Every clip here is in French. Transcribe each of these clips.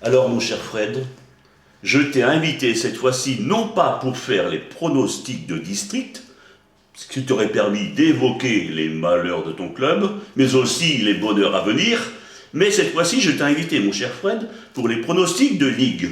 Alors, mon cher Fred, je t'ai invité cette fois-ci non pas pour faire les pronostics de district, ce qui t'aurait permis d'évoquer les malheurs de ton club, mais aussi les bonheurs à venir, mais cette fois-ci, je t'ai invité, mon cher Fred, pour les pronostics de ligue.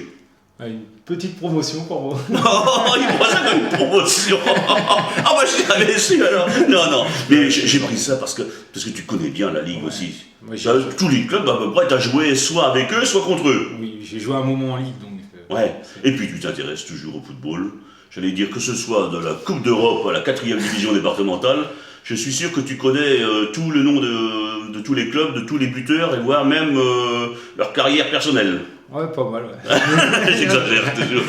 Ah, une petite promotion pour moi. Oh, il prend ça comme une promotion. Ah bah je l'avais su alors. Non, non. Mais j'ai pris ça parce que tu connais bien la Ligue aussi. Moi, Tous les clubs, à peu près, t'as joué soit avec eux, soit contre eux. Oui, j'ai joué un moment en Ligue, donc... Ouais. Et puis tu t'intéresses toujours au football. J'allais dire que ce soit de la Coupe d'Europe à la 4e division départementale, je suis sûr que tu connais tout le nom de tous les clubs, de tous les buteurs, et voire même leur carrière personnelle. Ouais, pas mal, ouais. J'exagère toujours.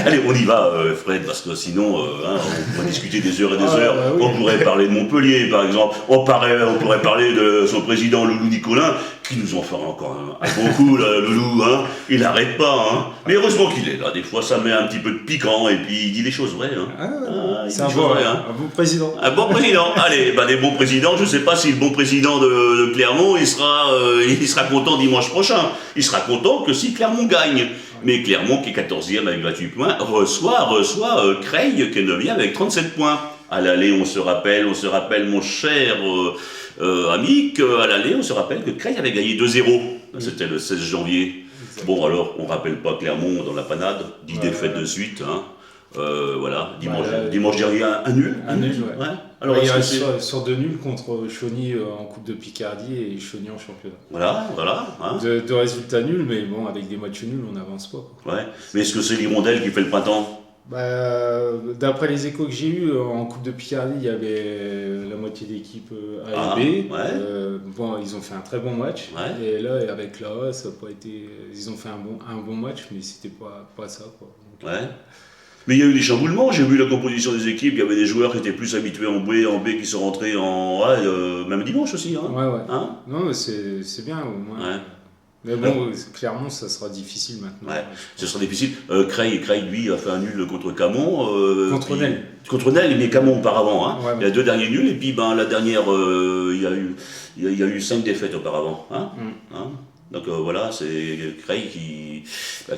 Allez, on y va, Fred, parce que sinon, on pourrait discuter des heures et des heures. Bah, oui. On pourrait parler de Montpellier, par exemple. On pourrait parler de son président, Loulou Nicolin, qui nous en fera encore un bon coup, là, Loulou. Hein. Il n'arrête pas. Hein. Mais heureusement qu'il est là. Des fois, ça met un petit peu de piquant, et puis il dit des choses vraies. Hein. C'est un bon président. Un bon président. Allez, des bons présidents. Je ne sais pas si le bon président de Clermont, il sera content dimanche prochain. Il sera content que si Clermont gagne. Mais Clermont, qui est 14e avec 28 points, reçoit Creil, qui est 9e avec 37 points. À l'aller, on se rappelle, mon cher ami, qu'à l'aller, on se rappelle que Creil avait gagné 2-0. C'était le 16 janvier. Exactement. Bon, alors, on ne rappelle pas Clermont dans la panade, 10 défaites de suite. Hein. Voilà, dimanche dernier, un nul. Un nul, ouais. Alors, il reste sur 2 nuls contre Chauny en Coupe de Picardie et Chauny en championnat. Voilà. Hein. De résultats nuls, mais bon, avec des matchs nuls, on n'avance pas. Quoi. Ouais, mais est-ce que c'est l'Hirondelle qui fait le printemps ? D'après les échos que j'ai eus, en Coupe de Picardie, il y avait la moitié d'équipe A et B. Ouais. Ils ont fait un très bon match. Ouais. Et là, avec la A, ça n'a pas été. Ils ont fait un bon match, mais c'était pas ça. Quoi. Donc, ouais. Mais il y a eu des chamboulements, j'ai vu la composition des équipes, il y avait des joueurs qui étaient plus habitués en B qui sont rentrés en A, même dimanche aussi. Hein. Ouais. Hein, non, mais c'est bien au moins. Ouais. Mais bon, clairement, ça sera difficile maintenant. Ouais, ce sera difficile. Creil, lui, a fait un nul contre Camon. Contre Nel. Contre Nel, mais Camon auparavant. Hein. Ouais. Il y a 2 derniers nuls, et puis la dernière, il y a eu 5 défaites auparavant. Hein. Hein. Donc voilà, c'est Creil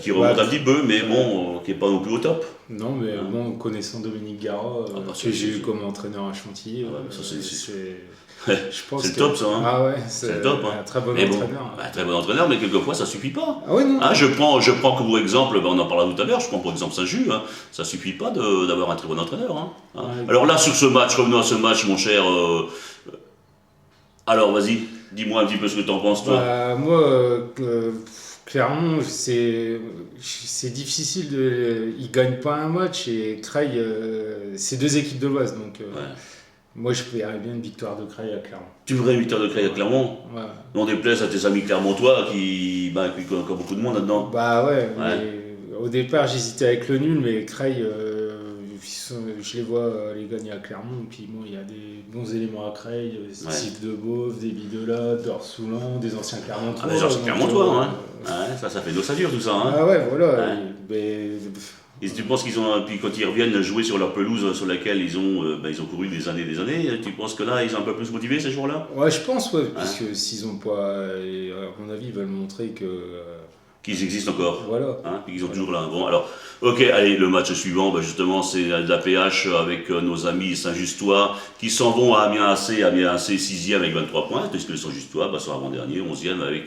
qui remonte un petit peu, mais bon, qui n'est pas non plus au top. Non, mais bon, connaissant Dominique Gara, que j'ai eu comme entraîneur à Chantilly, je pense c'est le top, ça. Hein. Ah ouais, c'est le top. Hein. Un très bon entraîneur. Un très bon entraîneur, mais quelquefois, ça ne suffit pas. Ah ouais, non. Hein, je prends pour exemple, on en parlera tout à l'heure, je prends pour exemple Saint-Just, hein, ça ne suffit pas d'avoir un très bon entraîneur. Hein. Ouais. Alors là, sur ce match, revenons à ce match, mon cher. Alors, vas-y, dis-moi un petit peu ce que tu en penses, toi. Moi, clairement, c'est difficile. Ils ne gagnent pas un match et Creil, c'est 2 équipes de l'Oise. Donc, moi, je verrais bien une victoire de Creil à Clermont. Tu voudrais une victoire de Creil à Clermont ? Ouais. On déplaise à tes amis clermontois qui connaissent encore beaucoup de monde là-dedans. Ouais. Mais au départ, j'hésitais avec le nul, mais Creil, je les vois les gagner à Clermont. Puis bon, il y a des bons éléments à Creil, Steve Debove, des Bidola, Dorsoulan, des anciens Clermontois. Des anciens Clermontois, ça fait d'ossature tout ça. Hein. Ah ouais, voilà. Et tu penses qu'ils ont, puis quand ils reviennent jouer sur leur pelouse sur laquelle ils ont couru des années, tu penses que là ils sont un peu plus motivés ces jours-là ? Ouais, je pense, parce que s'ils ont pas, à mon avis, ils veulent montrer que. Qu'ils existent encore. Voilà. Hein, et qu'ils sont toujours là. Bon, alors, ok, allez, le match suivant, justement, c'est la PH avec nos amis Saint-Justois qui s'en vont à Amiens AC 6e avec 23 points, puisque les Saint-Justois sont avant-dernier, 11e avec.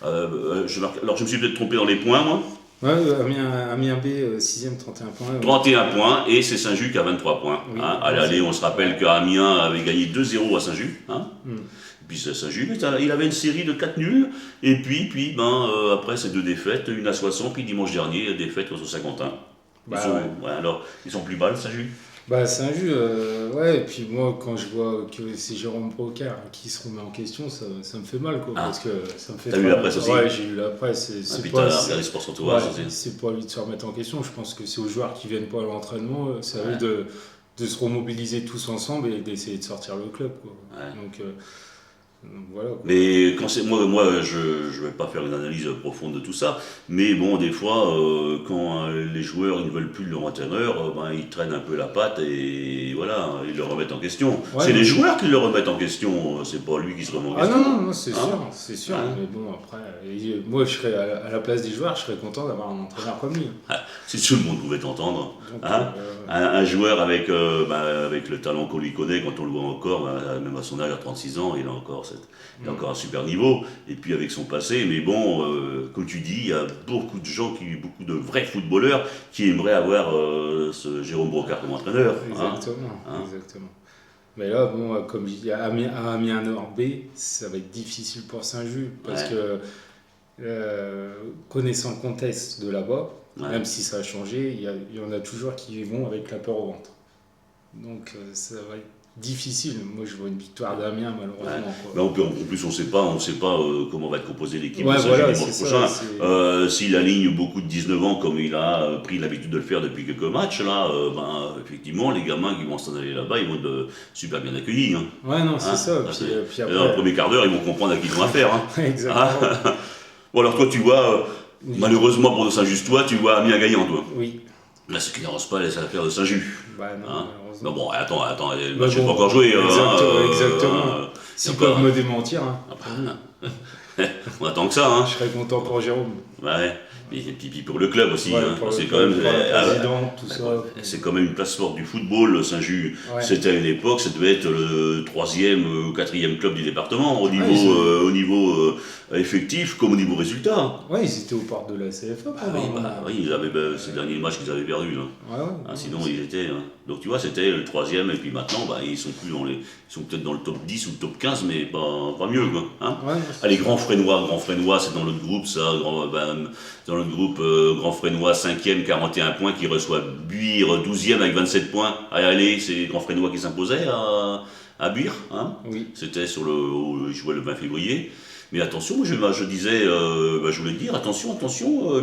Alors, je me suis peut-être trompé dans les points, moi. Ouais, Amiens B, 6e, 31 points. 31 points, et c'est Saint-Just qui a 23 points. Oui, hein. À l'aller, on se rappelle qu'Amiens avait gagné 2-0 à Saint-Just. Hein. Puis Saint-Just, il avait une série de 4 nuls, et puis après ces 2 défaites, une à Soissons, puis dimanche dernier, défaite contre Saint-Quentin. Alors, ils sont plus bas, Saint-Just ? Saint-Just, et puis moi, quand je vois que c'est Jérôme Brocard qui se remet en question, ça me fait mal, quoi, parce que ça me fait. T'as lu la presse aussi ? Ouais, j'ai lu la presse. C'est pas regardé Sport sur toi, c'est pas à lui de se remettre en question. Je pense que c'est aux joueurs qui viennent pas à l'entraînement, c'est à eux de se remobiliser tous ensemble et d'essayer de sortir le club, quoi. Ouais. Donc, Donc, voilà, quoi. Mais quand c'est moi, je vais pas faire une analyse profonde de tout ça, mais bon, des fois, quand les joueurs ils ne veulent plus de leur entraîneur, ben, ils traînent un peu la patte et voilà, ils le remettent en question. Ouais, C'est mais- les joueurs qui le remettent en question, c'est pas lui qui se remet en Ah question. non, c'est Hein sûr, Hein mais bon, après, moi, je serais à la place des joueurs, je serais content d'avoir un entraîneur comme lui. Si tout le monde pouvait t'entendre. Donc, Hein un joueur avec le talent qu'on lui connaît, quand on le voit encore, même à son âge, à 36 ans, il a encore un super niveau. Et puis avec son passé, mais bon, comme tu dis, il y a beaucoup de gens, beaucoup de vrais footballeurs qui aimeraient avoir ce Jérôme Brocard comme entraîneur. Exactement. Mais là, bon, comme je dis, à Amiens Nord B, ça va être difficile pour Saint-Just, parce que connaissant le contexte de là-bas, même si ça a changé, il y en a toujours qui vont avec la peur au ventre. Donc ça va être difficile. Moi, je vois une victoire d'Amiens, malheureusement. Quoi. Mais en plus, on ne sait pas comment va être composée l'équipe de Saint-Just dimanche prochain. S'il aligne beaucoup de 19 ans, comme il a pris l'habitude de le faire depuis quelques matchs, là, effectivement, les gamins qui vont s'en aller là-bas, ils vont être super bien accueillis. Hein. Ouais, non, c'est ça. Puis après... Dans le premier quart d'heure, ils vont comprendre à qui ils ont affaire. Hein. Exactement. Bon, alors toi, tu vois, malheureusement pour Saint-Just, tu vois Amiens gagnant, toi. Oui. Là, ce qui n'arrange pas les affaires de Saint-Just. Bah non, mais bon, attends, le match n'est pas encore joué. Exactement. S'ils peuvent me démentir. On attend que ça. Hein. Je serais content pour Jérôme. Ouais. Et puis pour le club aussi. C'est quand même. C'est quand même une place forte du football, Saint-Just. Ouais. C'était à une époque, ça devait être le 3e ou 4e club du département au niveau effectif comme au niveau résultat. Ouais, ils étaient aux portes de la CFA. Oui, ils avaient ces derniers matchs qu'ils avaient perdus. Sinon, ils étaient. Donc tu vois, c'était le 3e et puis maintenant, ils sont plus ils sont peut-être dans le top 10 ou le top 15, mais pas mieux. Quoi, hein. Allez, Grand Fresnois, c'est dans l'autre groupe, ça. Dans le groupe Grand Fresnois, 5e, 41 points, qui reçoit Buire, 12e avec 27 poinns. Allez, c'est Grand Fresnois qui s'imposait à Buire. Hein. Oui. C'était il jouait le 20 février. Mais attention, je disais, je voulais te dire, attention,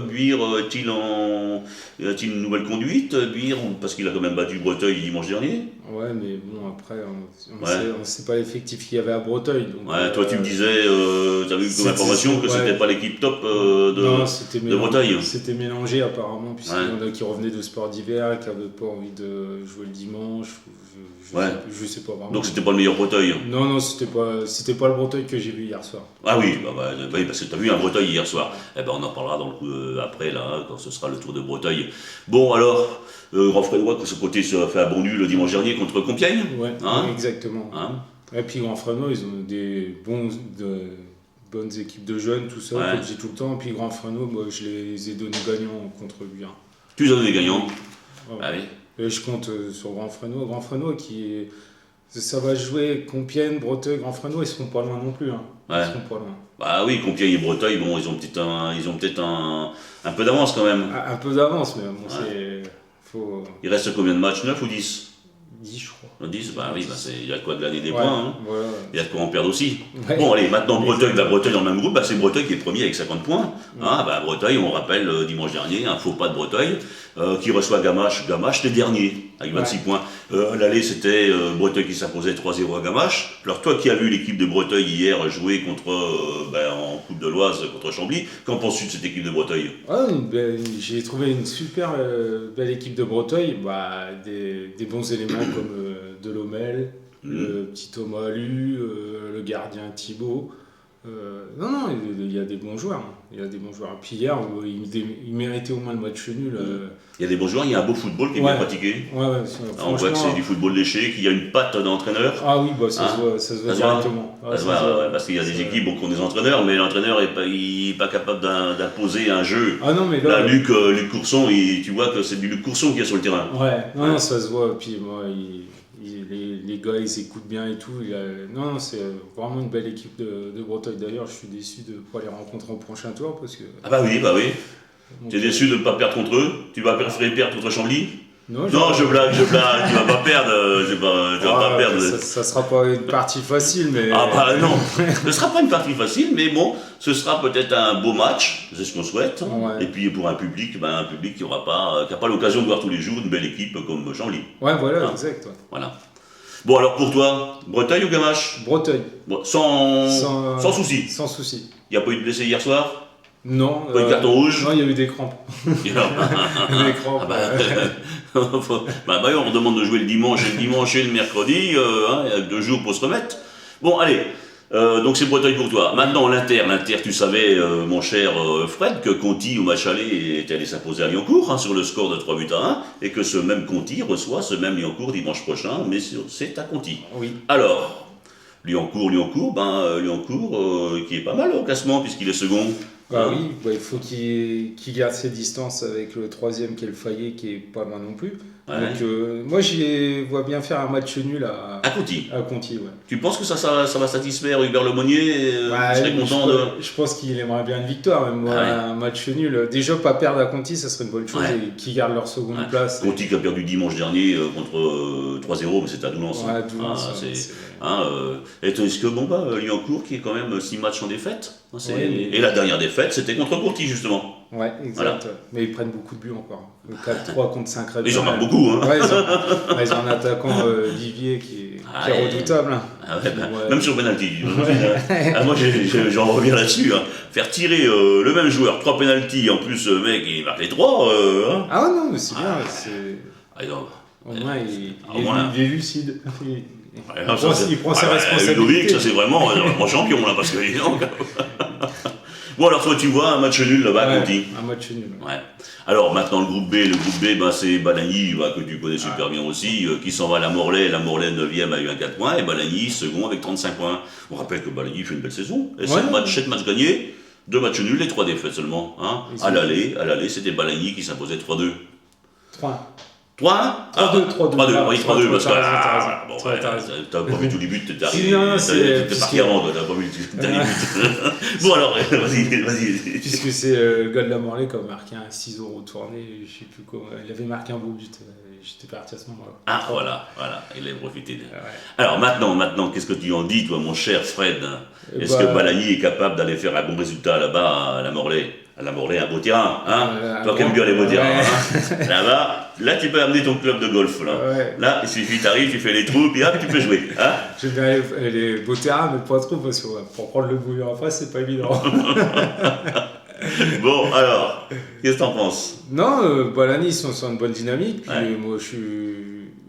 Buire a-t-il une nouvelle conduite, Buire, parce qu'il a quand même battu Breteuil dimanche dernier. Ouais, mais bon, après, on ne sait pas l'effectif qu'il y avait à Breteuil. Donc, toi, tu me disais, tu as vu comme information que c'était pas l'équipe top de Breteuil. C'était mélangé apparemment, puisqu'il y en a qui revenaient de sport d'hiver, qui n'avaient pas envie de jouer le dimanche. Je sais pas vraiment. Donc c'était pas le meilleur Breteuil. Non, c'était pas le Breteuil que j'ai vu hier soir. Ah oui, parce que tu as vu un Breteuil hier soir. On en parlera dans le coup après, là, quand ce sera le tour de Breteuil. Bon, alors, Grand Fresnois, de ce côté, se fait un bon nul le dimanche dernier contre Compiègne. Ouais, exactement. Et puis Grand Fresnois, ils ont des bonnes équipes de jeunes, tout ça, comme je dis tout le temps. Et puis Grand Fresnois, moi, je les ai donnés gagnants contre lui. Tu les as donnés gagnants. Ah oui. Et je compte sur Grand Fresnois. Grand Fresnois ça va jouer Compiègne, Breteuil, Grand Fresnois, ils seront pas loin non plus. Ils seront pas loin. Bah oui, Compiègne et Breteuil, bon, ils ont peut-être un peu d'avance quand même. Un peu d'avance, mais bon, Il reste combien de matchs, 9 ou 10 10, je crois. 10, il y a quoi de gagner des points. Voilà. Il y a de quoi en perdre aussi. Ouais. Bon, allez, maintenant Breteuil dans le même groupe, c'est Breteuil qui est premier avec 50 points. Breteuil, on rappelle, dimanche dernier, un faux pas de Breteuil, qui reçoit Gamache. Gamache, les derniers, avec 26 points. L'aller, c'était Breteuil qui s'imposait 3-0 à Gamache. Alors, toi qui as vu l'équipe de Breteuil hier jouer en Coupe de l'Oise contre Chambly, qu'en penses-tu de cette équipe de Breteuil ? J'ai trouvé une super belle équipe de Breteuil. Des bons éléments comme Delomel, le petit Thomas Alu, le gardien Thibaut. Il y a des bons joueurs. Puis hier, il méritait au moins le match nul. Il y a des bons joueurs, il y a un beau football qui est bien pratiqué. On voit que c'est du football léché, qu'il y a une patte d'entraîneur. Ah oui, ça se voit directement. Parce qu'il y a des équipes qui ont des entraîneurs, mais l'entraîneur n'est pas capable d'imposer un jeu. Ah non, mais là, Luc Courson, tu vois que c'est du Luc Courson qui est sur le terrain. Non, ça se voit. Puis moi, les gars, ils écoutent bien et tout. C'est vraiment une belle équipe de Breteuil. D'ailleurs, je suis déçu de ne pas les rencontrer au prochain tour parce que. Oui. Tu es déçu de ne pas perdre contre eux ? Tu vas préférer perdre contre Chambly ? Non, je blague. Tu vas pas perdre. Tu vas pas perdre. Ça sera pas une partie facile, mais. Non. Ce sera pas une partie facile, mais bon, ce sera peut-être un beau match. C'est ce qu'on souhaite. Ouais. Et puis pour un public qui n'a pas l'occasion de voir tous les jours une belle équipe comme Chambly. Ouais, voilà, exact. Ouais. Voilà. Bon, alors pour toi, Breteuil ou Gamache? Breteuil. Bon, sans souci. Sans souci. Il n'y a pas eu de blessé hier soir? Non. Pas eu de carton rouge? Non, il y a eu des crampes. Des crampes. On demande de jouer le dimanche et le mercredi, il y a 2 jours pour se remettre. Bon, allez, donc c'est Breteuil pour toi. Maintenant, l'Inter, tu savais, mon cher Fred, que Conti, au match aller, est allé s'imposer à Liancourt, sur le score de 3-1, et que ce même Conti reçoit ce même Liancourt dimanche prochain, mais c'est à Conti. Oui. Alors, Liancourt, qui est pas mal au classement, puisqu'il est second. Oui, il faut qu'il garde ses distances avec le 3e qui est le Fayet, qui est pas mal non plus. Ouais. Donc moi j'y vois bien faire un match nul à Conti. À Conti, ouais. Tu penses que ça va satisfaire Hubert Lemonnier? Serait content je pense qu'il aimerait bien une victoire, même moi, un match nul. Déjà pas perdre à Conti, ça serait une bonne chose, et qu'ils gardent leur seconde place. Conti qui a perdu dimanche dernier contre 3-0, mais c'est à Doullens. Ouais, Doullens. Est-ce que Liancourt qui est quand même 6 matchs en défaite, mais... Et la dernière défaite c'était contre Conti justement. Ouais, exact. Voilà. Mais ils prennent beaucoup de buts encore. 4-3 contre 5 Red. Ils en marquent beaucoup. Ouais, ils ont un attaquant Olivier qui est redoutable. Même sur penalty. Moi j'en reviens là-dessus. Faire tirer le même joueur 3 penalty, en plus le mec il marque les 3. Ah ouais, non, mais c'est bien. Au moins il est lucide. Il prend ses responsabilités. Ludovic, ça c'est vraiment un grand champion là, parce que bon, alors toi tu vois un match nul là-bas à Conti. Un match nul. Ouais. Alors maintenant le groupe B, c'est Balagny, que tu connais super bien aussi, qui s'en va à la Morlaix. La Morlaix 9e a eu un 4 points, et Balagny second avec 35 points. On rappelle que Balagny fait une belle saison. Et 7 matchs gagnés, 2 matchs nuls et 3 défaites seulement. À l'aller, c'était Balagny qui s'imposait 3-2. 3. 3-2. Oui, 3-2, parce que t'as pas vu tous les buts, t'es parti avant, t'as pas vu tous les buts. Bon alors, vas-y. Puisque c'est le gars de la Morlaix qui a marqué un 6 € tourné, je sais plus quoi, il avait marqué un beau but, j'étais parti à ce moment-là. Voilà, il a profité. Alors maintenant, qu'est-ce que tu en dis, toi, mon cher Fred? Est-ce que Balagny est capable d'aller faire un bon résultat là-bas à la Morlaix? À la Morlaix, un beau terrain, toi qui aimes bien les beaux terrains, là tu peux amener ton club de golf, là il suffit, t'arrives, tu fais les trous, puis hop, tu peux jouer, J'aime bien les beaux terrains, mais pas trop, parce que pour prendre le bouillon après, c'est pas évident. Bon, alors, qu'est-ce que t'en penses? Non, Balagny, ils sont sur une bonne dynamique, puis moi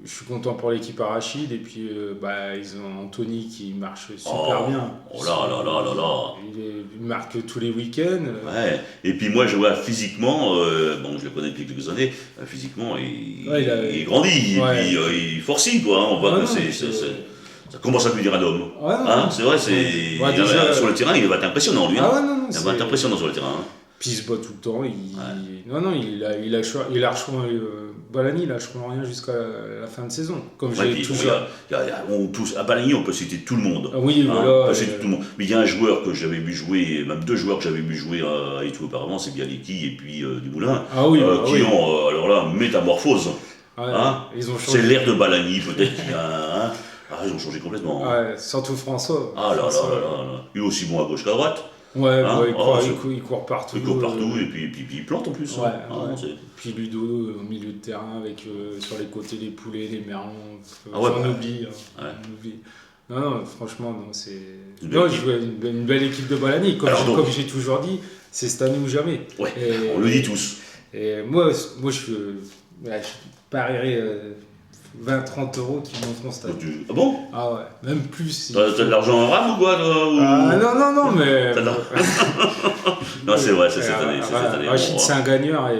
je suis content pour l'équipe Arachide, et puis ils ont Anthony qui marche super bien. Oh là. Il marque tous les week-ends. Ouais, et puis moi je vois physiquement, je le connais depuis quelques années, physiquement il grandit, et puis il forcit, quoi. On voit que ça commence à devenir un homme. C'est vrai, sur le terrain il va être impressionnant lui. Il va être impressionnant sur le terrain. Puis il se bat tout le temps. Il lâche Balagny, il lâche rien jusqu'à la fin de saison. Comme j'ai toujours. À Balagny, on peut citer tout le monde. Oui, voilà. On peut citer tout le monde. Mais il y a un joueur que j'avais vu jouer, même 2 joueurs que j'avais vu jouer à Etou auparavant, c'est Bialeki et puis Dumoulin, qui ont, alors là, métamorphose. Ils ont changé. C'est l'air de Balagny, peut-être. Ils ont changé complètement. Surtout François. Il est aussi bon à gauche qu'à droite. Il court partout. Il court partout et puis il plante en plus. Puis Ludo au milieu de terrain avec sur les côtés les poulets, les merlons. On oublie. Non, franchement, c'est. Une belle équipe de Balagny. Comme j'ai toujours dit, c'est cette année ou jamais. On le dit tous. Et moi je parierais 20-30 € qui monteront cette année. Ah bon? Ah ouais, même plus. T'as de l'argent en rame ou quoi Non, mais. Non, c'est vrai, c'est cette année. Rachid, c'est un gagneur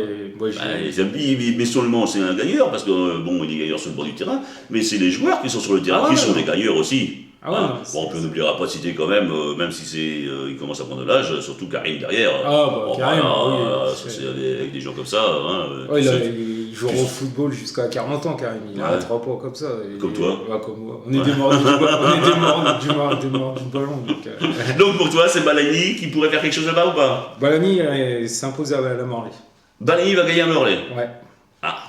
mais seulement c'est un gagneur, parce que il est gagneur sur le bord du terrain, mais c'est les joueurs qui sont sur le terrain qui sont des gagneurs aussi. On n'oubliera pas de citer quand même si il commence à prendre de l'âge, surtout Karim derrière. Karim, c'est avec des gens comme ça. Il joue au football jusqu'à 40 ans, Karim. Il a 3 poids comme ça. Comme toi. Comme moi. On est des morts du ballon. Donc pour toi, c'est Balagny qui pourrait faire quelque chose là-bas ou pas? Balagny s'impose à la Morlaix. Balagny va gagner à Morlaix. Ouais. Voilà.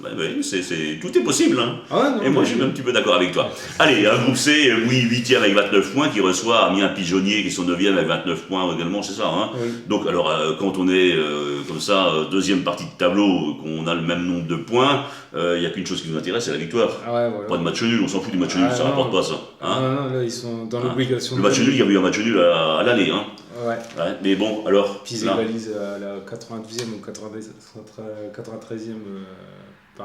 Oui, tout est possible. Hein. Ah non, et moi, je suis un petit peu d'accord avec toi. Allez, un groupe C, oui, 8e avec 29 points, qui reçoit Amiens Pigeonnier, qui sont 9e avec 29 points également, c'est ça. Hein. Oui. Donc, alors, quand on est comme ça, deuxième partie de tableau, qu'on a le même nombre de points, il n'y a qu'une chose qui nous intéresse, c'est la victoire. Ouais, voilà. Pas de match nul, on s'en fout du match nul, ça rapporte pas ça. Hein. Non, là, ils sont dans l'obligation. Le match nul, il y a eu un match nul à l'aller. Hein. Ouais. Mais bon, alors. Puis ils égalisent à la 92e ou 93e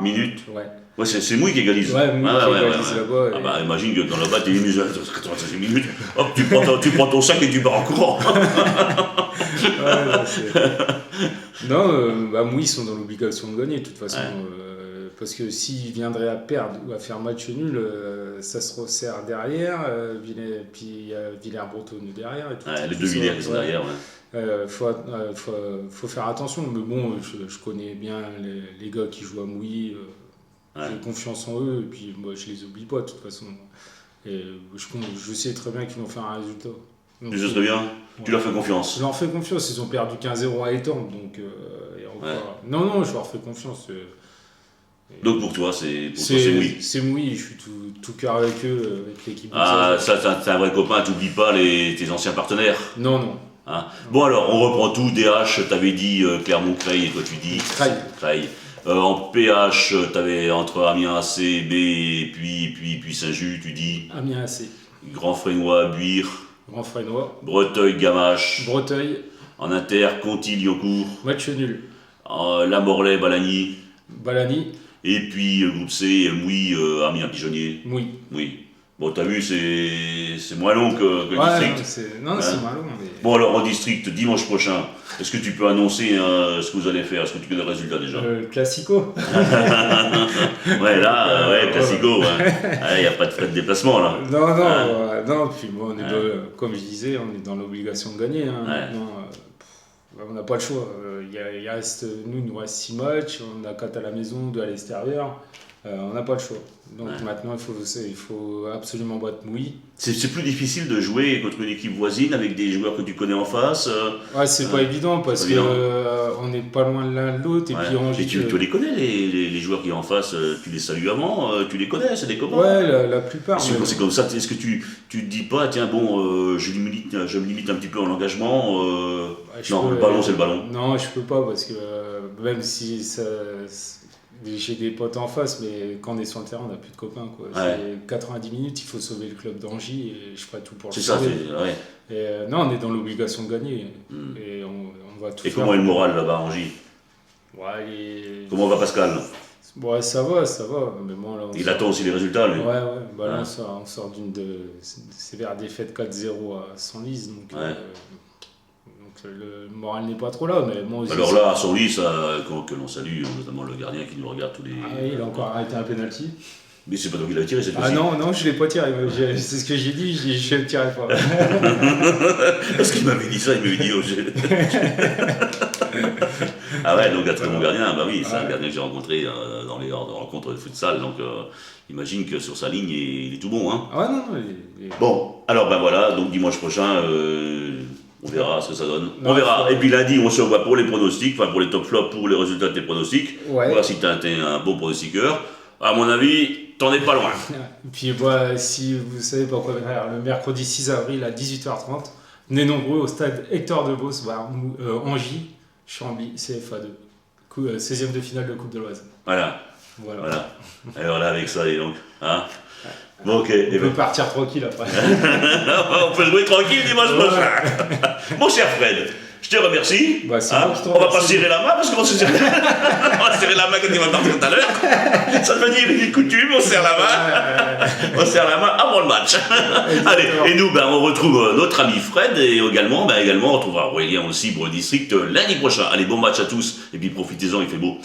minute. Ouais. Ouais, c'est Mouille qui égalise. Ouais, Mouille qui égalise là-bas. Ah bah imagine que quand là-bas t'es ému à 96 minutes, hop, tu prends ton sac et tu pars en courant. Non, Mouille, ils sont dans l'obligation de gagner de toute façon. Parce que s'ils viendraient à perdre ou à faire match nul, ça se resserre derrière. Puis il y a Villers-Bretonneux derrière. Et tout, les deux Villers qui sont derrière. Faut faire attention. Mais bon, je connais bien les gars qui jouent à Mouilly. J'ai confiance en eux. Et puis moi, je les oublie pas de toute façon. Et je sais très bien qu'ils vont faire un résultat. Tu sais très bien. Tu leur fais confiance. Je leur fais confiance. Ils ont perdu 15-0 à Étampes. Donc, non, je leur fais confiance. Donc pour toi, c'est Mouille. C'est Mouille, je suis tout cœur avec eux, avec l'équipe. Ah, ça, t'es un vrai copain, t'oublies pas tes anciens partenaires. Non. Hein. Bon alors, on reprend tout. DH, t'avais dit Clermont-Creil, et toi tu dis Creil. En PH, t'avais entre Amiens AC, B, et puis Saint-Just, tu dis Amiens AC. Grand Frénois, Buire. Grand Frénois. Breteuil, Gamache. Breteuil. En Inter, Conti, Lyoncourt. Match nul. La Morlaix, Balagny. Balagny. Et puis groupe C, Mouille, Amiens Pigeonnier. Mouille. Bon, t'as vu, c'est moins long que le district. C'est moins long. Mais... Bon, alors en district, dimanche prochain, est-ce que tu peux annoncer ce que vous allez faire? Est-ce que tu connais le résultat déjà? Classico. Classico. Il n'y a pas de frais de déplacement là. Non, puis bon, comme je disais, on est dans l'obligation de gagner. Hein. Maintenant, on n'a pas le choix. Il nous reste 6 matchs, on a 4 à la maison, 2 à l'extérieur. On n'a pas le choix. Donc maintenant, il faut absolument battre Mouilly. C'est plus difficile de jouer contre une équipe voisine avec des joueurs que tu connais en face. C'est pas évident parce qu'on n'est pas loin de l'un de l'autre. Et tu les connais, les joueurs qui sont en face, tu les salues avant, tu les connais, c'est des copains. Ouais, la plupart. C'est comme ça, est-ce que tu te dis pas, tiens, bon, je me limite un petit peu en engagement le ballon, c'est le ballon. Non, je peux pas parce que même si j'ai des potes en face, mais quand on est sur le terrain, on n'a plus de copains. C'est 90 minutes, il faut sauver le club d'Angy et je ferai tout pour le sauver. Non, on est dans l'obligation de gagner. Et on va tout faire. Et comment est le moral là-bas à Angy? Comment va Pascal? Ça va. Mais bon, là, il attend aussi les résultats, lui. Là, on sort d'une sévère défaite 4-0 à Senlis. Donc, le moral n'est pas trop là, mais bon. Alors là, à Senlis, que l'on salue, notamment le gardien qui nous regarde tous les. Il a encore arrêté un penalty. Mais c'est pas toi qui l'as tiré cette fois-ci. Non, je l'ai pas tiré. C'est ce que j'ai dit, je le tirais pas. Parce qu'il m'avait dit ça, il m'avait dit donc un très bon gardien, c'est un gardien que j'ai rencontré dans les rencontres de futsal, donc imagine que sur sa ligne, il est tout bon. Hein. Bon, alors donc dimanche prochain. On verra ce que ça donne. On verra. Et puis lundi, on se voit pour les pronostics, pour les top flops, pour les résultats de tes pronostics. Voir si tu es un bon pronostiqueur. À mon avis, t'en es pas loin. Et puis si vous savez pas quoi faire, le mercredi 6 avril à 18h30, venez nombreux au stade Hector de Beauce, Angy, Chambly, CFA2. 16e de finale de Coupe de l'Oise. Voilà. Alors là, avec ça, et donc. Hein. Bon, ok. On peut partir tranquille après. On peut jouer tranquille dimanche prochain. Mon cher Fred, je te remercie. On va pas serrer la main parce qu'on se serre. On va serrer la main quand il va partir tout à l'heure. Ça veut dire une coutume, on serre la main. On serre la main avant le match. Allez, et nous, on retrouve notre ami Fred et également, on retrouvera Aurélien aussi pour le district lundi prochain. Allez, bon match à tous et puis profitez-en, il fait beau.